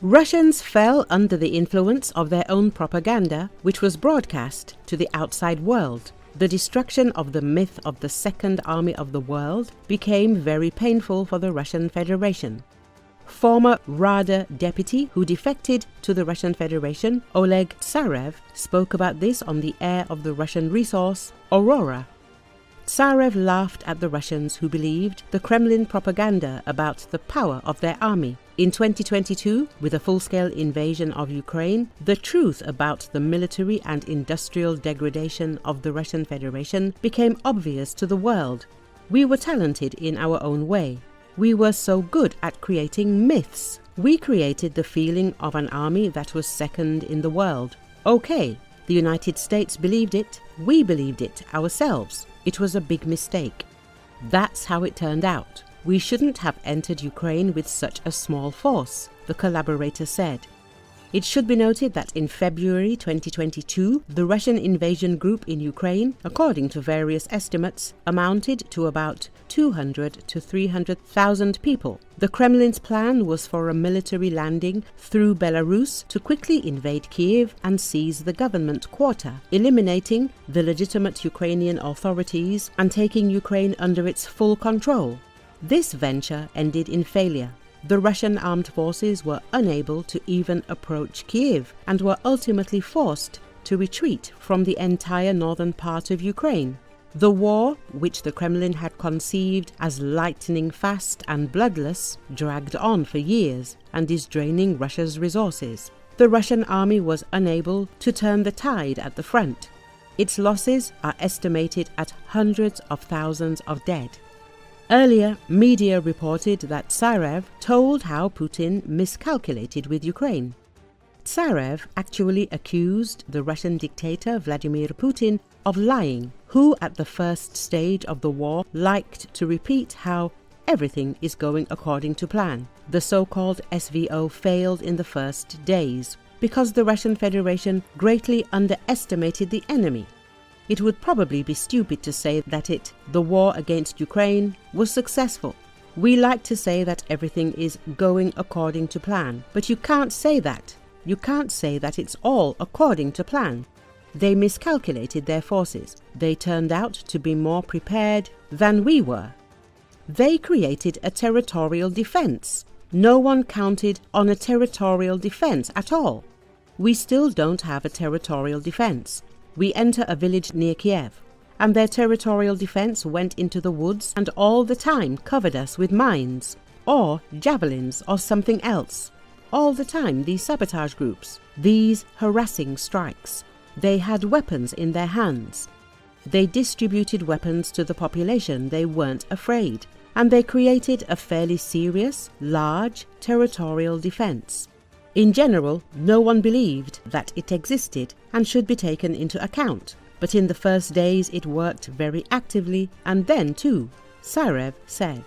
Russians fell under the influence of their own propaganda, which was broadcast to the outside world. The destruction of the myth of the Second Army of the World became very painful for the Russian Federation. Former Rada deputy who defected to the Russian Federation, Oleg Tsarev, spoke about this on the air of the Russian resource Aurora. Tsarev laughed at the Russians who believed the Kremlin propaganda about the power of their army. In 2022, with a full-scale invasion of Ukraine, the truth about the military and industrial degradation of the Russian Federation became obvious to the world. We were talented in our own way. We were so good at creating myths. We created the feeling of an army that was second in the world. Okay, the United States believed it, we believed it ourselves. It was a big mistake. That's how it turned out. We shouldn't have entered Ukraine with such a small force, the collaborator said. It should be noted that in February 2022, the Russian invasion group in Ukraine, according to various estimates, amounted to about 200 to 300,000 people. The Kremlin's plan was for a military landing through Belarus to quickly invade Kiev and seize the government quarter, eliminating the legitimate Ukrainian authorities and taking Ukraine under its full control. This venture ended in failure. The Russian armed forces were unable to even approach Kiev and were ultimately forced to retreat from the entire northern part of Ukraine. The war, which the Kremlin had conceived as lightning fast and bloodless, dragged on for years and is draining Russia's resources. The Russian army was unable to turn the tide at the front. Its losses are estimated at hundreds of thousands of dead. Earlier, media reported that Tsarev told how Putin miscalculated with Ukraine. Tsarev actually accused the Russian dictator Vladimir Putin of lying, who at the first stage of the war liked to repeat how everything is going according to plan. The so-called SVO failed in the first days because the Russian Federation greatly underestimated the enemy. It would probably be stupid to say that the war against Ukraine, was successful. We like to say that everything is going according to plan, but you can't say that. You can't say that it's all according to plan. They miscalculated their forces. They turned out to be more prepared than we were. They created a territorial defense. No one counted on a territorial defense at all. We still don't have a territorial defense. We enter a village near Kiev, and their territorial defense went into the woods and all the time covered us with mines, or javelins, or something else. All the time, these sabotage groups, these harassing strikes. They had weapons in their hands. They distributed weapons to the population. They weren't afraid, and they created a fairly serious, large territorial defense. In general, no one believed that it existed and should be taken into account, but in the first days it worked very actively, and then too, Tsarev said.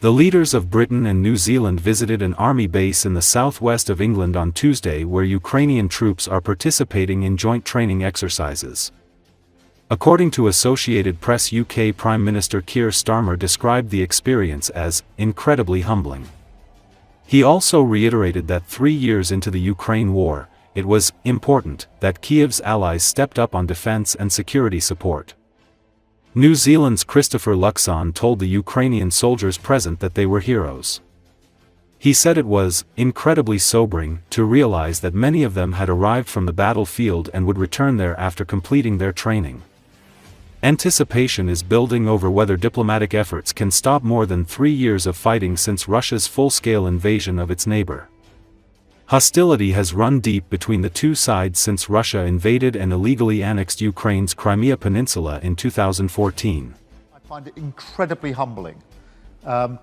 The leaders of Britain and New Zealand visited an army base in the southwest of England on Tuesday where Ukrainian troops are participating in joint training exercises. According to Associated Press, UK Prime Minister Keir Starmer described the experience as incredibly humbling. He also reiterated that 3 years into the Ukraine war, it was important that Kiev's allies stepped up on defense and security support. New Zealand's Christopher Luxon told the Ukrainian soldiers present that they were heroes. He said it was incredibly sobering to realize that many of them had arrived from the battlefield and would return there after completing their training. Anticipation is building over whether diplomatic efforts can stop more than 3 years of fighting since Russia's full-scale invasion of its neighbor. Hostility has run deep between the two sides since Russia invaded and illegally annexed Ukraine's Crimea Peninsula in 2014. I find it incredibly humbling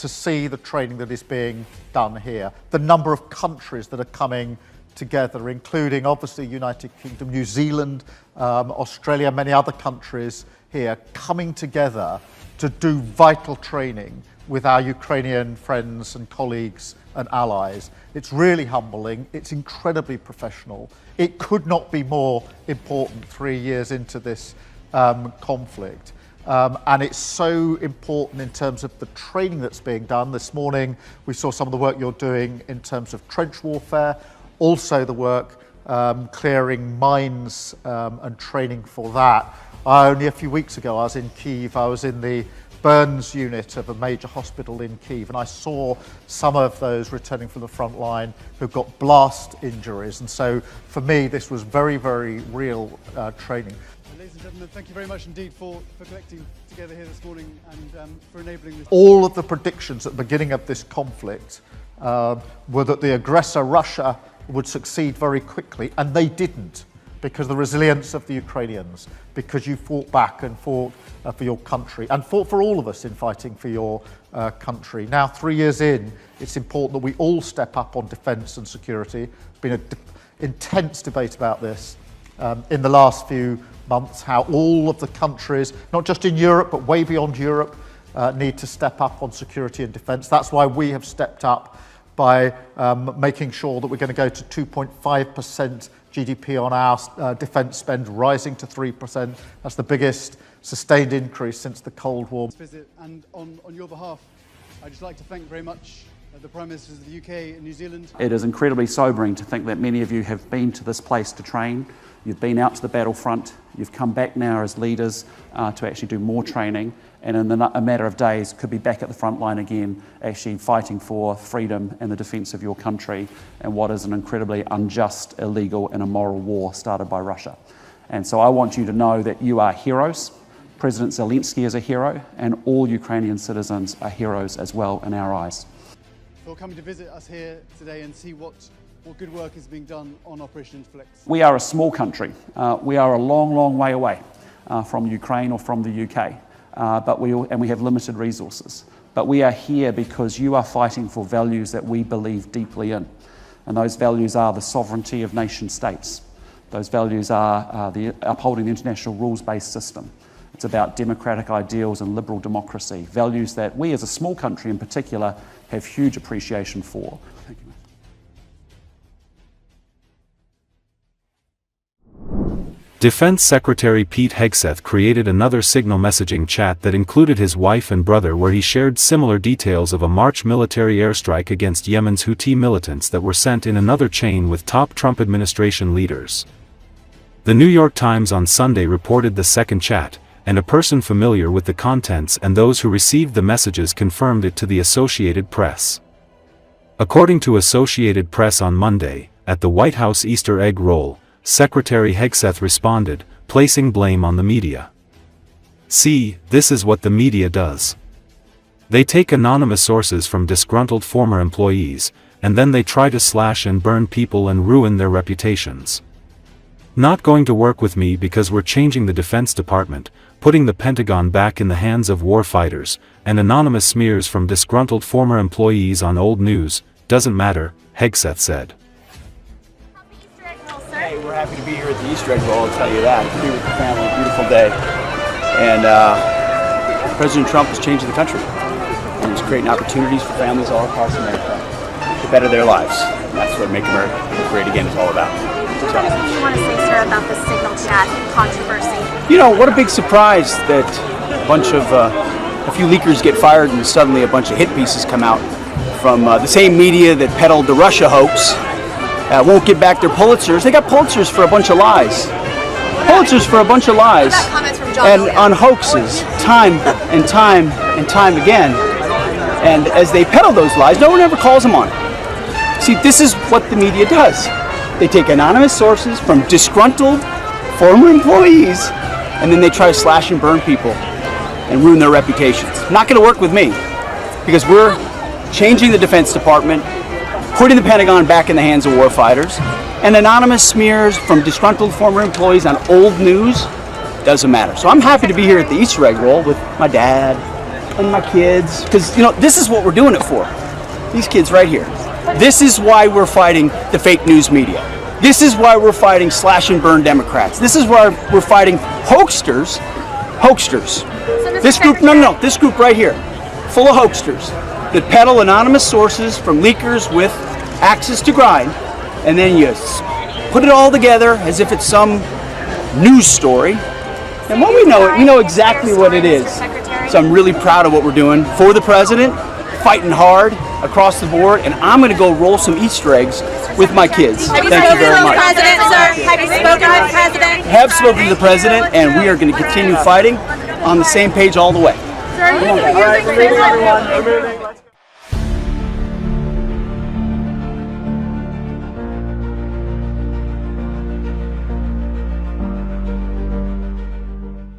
to see the training that is being done here, the number of countries that are coming together, including obviously United Kingdom, New Zealand, Australia, many other countries here, coming together to do vital training with our Ukrainian friends and colleagues and allies. It's really humbling. It's incredibly professional. It could not be more important 3 years into this conflict. And it's so important in terms of the training that's being done. This morning we saw some of the work you're doing in terms of trench warfare, also the work clearing mines and training for that. Only a few weeks ago I was in Kyiv. I was in the burns unit of a major hospital in Kiev, and I saw some of those returning from the front line who got blast injuries. And so for me this was very, very real training. Ladies and gentlemen, thank you very much indeed for collecting together here this morning and for enabling this. All of the predictions at the beginning of this conflict were that the aggressor Russia would succeed very quickly, and they didn't, because of the resilience of the Ukrainians, because you fought back and fought for your country, and fought for all of us in fighting for your country. Now, 3 years in, it's important that we all step up on defence and security. There's been an intense debate about this in the last few months, how all of the countries, not just in Europe, but way beyond Europe, need to step up on security and defence. That's why we have stepped up by making sure that we're going to go to 2.5% GDP on our defence spend, rising to 3%. That's the biggest sustained increase since the Cold War. Visit, and on your behalf, I'd just like to thank very much the Prime Ministers of the UK and New Zealand. It is incredibly sobering to think that many of you have been to this place to train. You've been out to the battlefront. You've come back now as leaders to actually do more training, and in a matter of days could be back at the front line again, actually fighting for freedom and the defence of your country and what is an incredibly unjust, illegal and immoral war started by Russia. And so I want you to know that you are heroes. President Zelensky is a hero, and all Ukrainian citizens are heroes as well in our eyes. For coming to visit us here today and see what good work is being done on Operation Inflect. We are a small country. We are a long, long way away from Ukraine or from the UK, but we have limited resources. But we are here because you are fighting for values that we believe deeply in. And those values are the sovereignty of nation states. Those values are upholding the international rules-based system. It's about democratic ideals and liberal democracy, values that we as a small country in particular have huge appreciation for. Thank you. Defense Secretary Pete Hegseth created another signal messaging chat that included his wife and brother, where he shared similar details of a March military airstrike against Yemen's Houthi militants that were sent in another chain with top Trump administration leaders. The New York Times on Sunday reported the second chat, and a person familiar with the contents and those who received the messages confirmed it to the Associated Press. According to Associated Press on Monday, at the White House Easter egg roll, Secretary Hegseth responded, placing blame on the media. "See, this is what the media does. They take anonymous sources from disgruntled former employees, and then they try to slash and burn people and ruin their reputations. Not going to work with me because we're changing the Defense Department, putting the Pentagon back in the hands of war fighters, and anonymous smears from disgruntled former employees on old news, doesn't matter," Hegseth said. Hey, we're happy to be here at the Easter egg roll, I'll tell you that. To be with the family, beautiful day. And President Trump is changing the country. And he's creating opportunities for families all across America to better their lives. And that's what Make America Great Again is all about. What do you want to say, sir, about the signal chat controversy? You know, what a big surprise that a few leakers get fired and suddenly a bunch of hit pieces come out from the same media that peddled the Russia hoax. Won't give back their Pulitzers. They got Pulitzers for a bunch of lies. Pulitzers for a bunch of lies. And on hoaxes, time and time and time again. And as they peddle those lies, no one ever calls them on it. See, this is what the media does. They take anonymous sources from disgruntled former employees, and then they try to slash and burn people and ruin their reputations. Not going to work with me, because we're changing the Defense Department, putting the Pentagon back in the hands of warfighters, and anonymous smears from disgruntled former employees on old news doesn't matter. So I'm happy to be here at the Easter egg roll with my dad and my kids, because, you know, this is what we're doing it for. These kids right here. This is why we're fighting the fake news media. This is why we're fighting slash and burn Democrats. This is why we're fighting hoaxsters. Hoaxsters. This group, no, this group right here. full of hoaxsters that peddle anonymous sources from leakers with axes to grind, and then you put it all together as if it's some news story. And when we know exactly what it is. So I'm really proud of what we're doing for the president, fighting hard across the board, and I'm going to go roll some Easter eggs with my kids. Thank you very much. Have you spoken with the president? Have spoken to the president, and we are going to continue fighting on the same page all the way. Sir, All right, everyone.